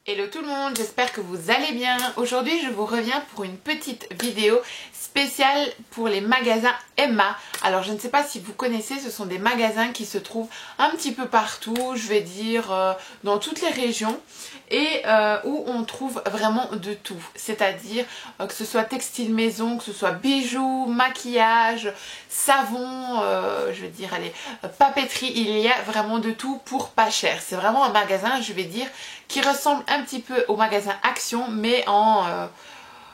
Hello tout le monde, j'espère que vous allez bien. Aujourd'hui je vous reviens pour une petite vidéo spéciale pour les magasins Emma. Alors je ne sais pas si vous connaissez, ce sont des magasins qui se trouvent un petit peu partout, je vais dire dans toutes les régions et où on trouve vraiment de tout. C'est-à-dire que ce soit textile maison, que ce soit bijoux, maquillage, savon, je vais dire allez, papeterie, il y a vraiment de tout pour pas cher. C'est vraiment un magasin, je vais dire, qui ressemble un petit peu au magasin Action mais en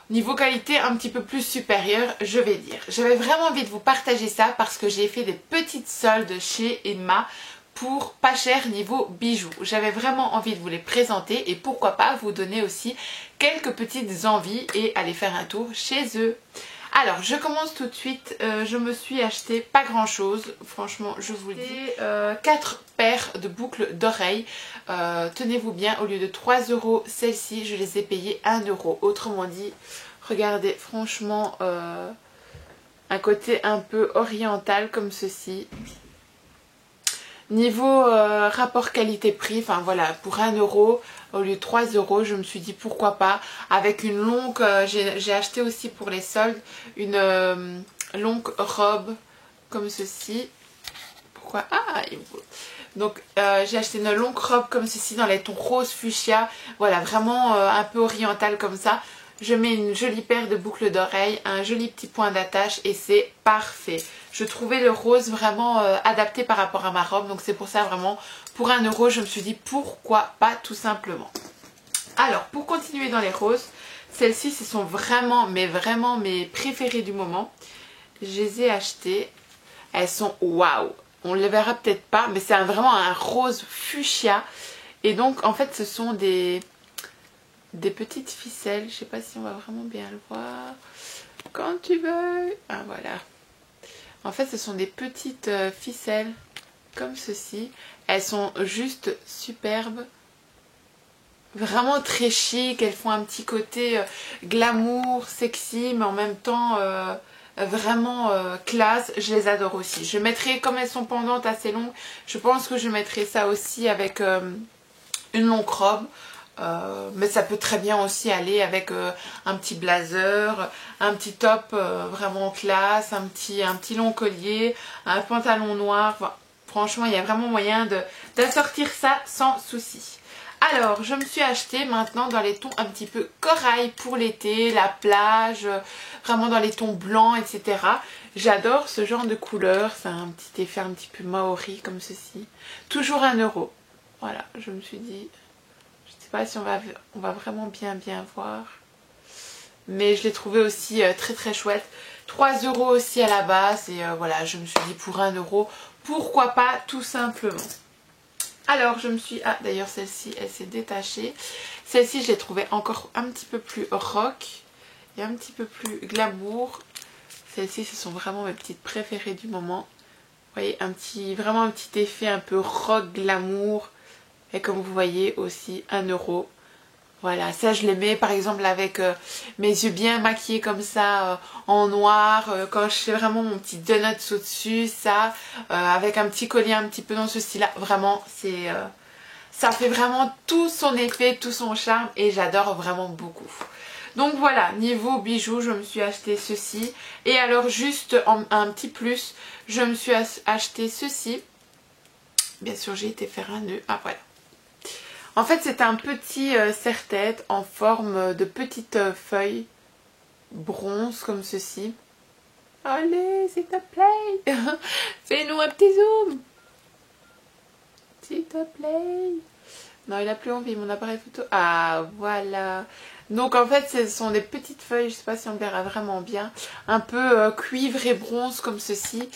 niveau qualité un petit peu plus supérieur, je vais dire. J'avais vraiment envie de vous partager ça parce que j'ai fait des petites soldes chez Emma pour pas cher niveau bijoux. J'avais vraiment envie de vous les présenter et pourquoi pas vous donner aussi quelques petites envies et aller faire un tour chez eux. Alors je commence tout de suite, je me suis acheté pas grand chose, franchement je vous le dis, 4 paires de boucles d'oreilles, tenez-vous bien, au lieu de 3 €, celles-ci je les ai payées 1 €, autrement dit, regardez franchement un côté un peu oriental comme ceci. Niveau rapport qualité-prix, enfin voilà, pour 1 € au lieu de 3 €, je me suis dit pourquoi pas. Avec une longue, j'ai acheté aussi pour les soldes une longue robe comme ceci. Pourquoi? Ah, donc j'ai acheté une longue robe comme ceci dans les tons rose fuchsia. Voilà, vraiment un peu oriental comme ça. Je mets une jolie paire de boucles d'oreilles, un joli petit point d'attache et c'est parfait. Je trouvais le rose vraiment adapté par rapport à ma robe. Donc c'est pour ça vraiment, pour 1 € je me suis dit pourquoi pas tout simplement. Alors pour continuer dans les roses, celles-ci ce sont vraiment mes préférées du moment. Je les ai achetées. Elles sont waouh. On ne les verra peut-être pas mais c'est vraiment un rose fuchsia. Et donc en fait ce sont des petites ficelles, je sais pas si on va vraiment bien le voir, quand tu veux, ah voilà, en fait ce sont des petites ficelles comme ceci, elles sont juste superbes, vraiment très chic, elles font un petit côté glamour, sexy, mais en même temps vraiment classe, je les adore aussi. Je mettrai, comme elles sont pendantes assez longues, je pense que je mettrai ça aussi avec une longue robe. Mais ça peut très bien aussi aller avec un petit blazer, un petit top vraiment classe, un petit long collier, un pantalon noir. Enfin, franchement, il y a vraiment moyen d'assortir ça sans souci. Alors, je me suis acheté maintenant dans les tons un petit peu corail pour l'été, la plage, vraiment dans les tons blancs, etc. J'adore ce genre de couleur, c'est un petit effet un petit peu maori comme ceci. Toujours 1 €. Voilà, je me suis dit... Je sais pas si on va vraiment bien voir, mais je l'ai trouvé aussi très chouette. 3 € aussi à la base et voilà, je me suis dit pour 1 €, pourquoi pas tout simplement. Alors je me suis, ah d'ailleurs celle-ci elle s'est détachée, celle-ci je l'ai trouvée encore un petit peu plus rock et un petit peu plus glamour. Celles-ci ce sont vraiment mes petites préférées du moment. Vous voyez, vraiment un petit effet un peu rock glamour. Et comme vous voyez aussi 1 €. Voilà, ça je les mets par exemple avec mes yeux bien maquillés comme ça en noir. Quand je fais vraiment mon petit donut au-dessus, ça, avec un petit collier un petit peu dans ce style-là. Vraiment, ça fait vraiment tout son effet, tout son charme et j'adore vraiment beaucoup. Donc voilà, niveau bijoux, je me suis acheté ceci. Et alors juste un petit plus, je me suis acheté ceci. Bien sûr, j'ai été faire un nœud. Ah voilà. En fait, c'est un petit serre-tête en forme de petites feuilles bronze comme ceci. Allez, s'il te plaît, fais-nous un petit zoom. S'il te plaît. Non, il a plus envie, mon appareil photo. Ah, voilà. Donc en fait, ce sont des petites feuilles, je sais pas si on verra vraiment bien, un peu cuivre et bronze comme ceci.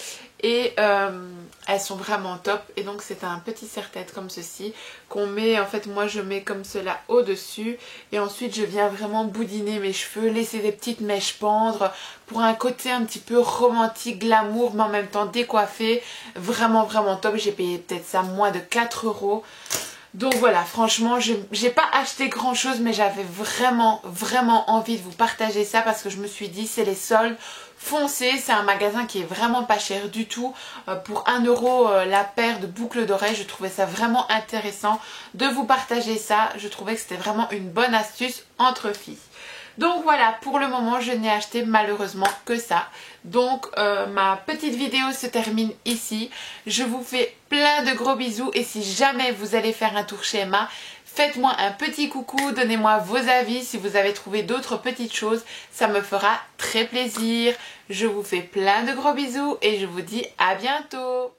Et elles sont vraiment top. Et donc c'est un petit serre-tête comme ceci qu'on met, en fait moi je mets comme cela au-dessus. Et ensuite je viens vraiment boudiner mes cheveux, laisser des petites mèches pendre pour un côté un petit peu romantique, glamour, mais en même temps décoiffé. Vraiment top. J'ai payé peut-être ça moins de 4 €. Donc voilà, franchement, j'ai pas acheté grand chose, mais j'avais vraiment envie de vous partager ça parce que je me suis dit c'est les soldes. Foncez, c'est un magasin qui est vraiment pas cher du tout. Pour 1 euro la paire de boucles d'oreilles, je trouvais ça vraiment intéressant de vous partager ça. Je trouvais que c'était vraiment une bonne astuce entre filles. Donc voilà, pour le moment je n'ai acheté malheureusement que ça. Donc ma petite vidéo se termine ici. Je vous fais plein de gros bisous et si jamais vous allez faire un tour chez Emma, faites-moi un petit coucou, donnez-moi vos avis si vous avez trouvé d'autres petites choses. Ça me fera très plaisir. Je vous fais plein de gros bisous et je vous dis à bientôt.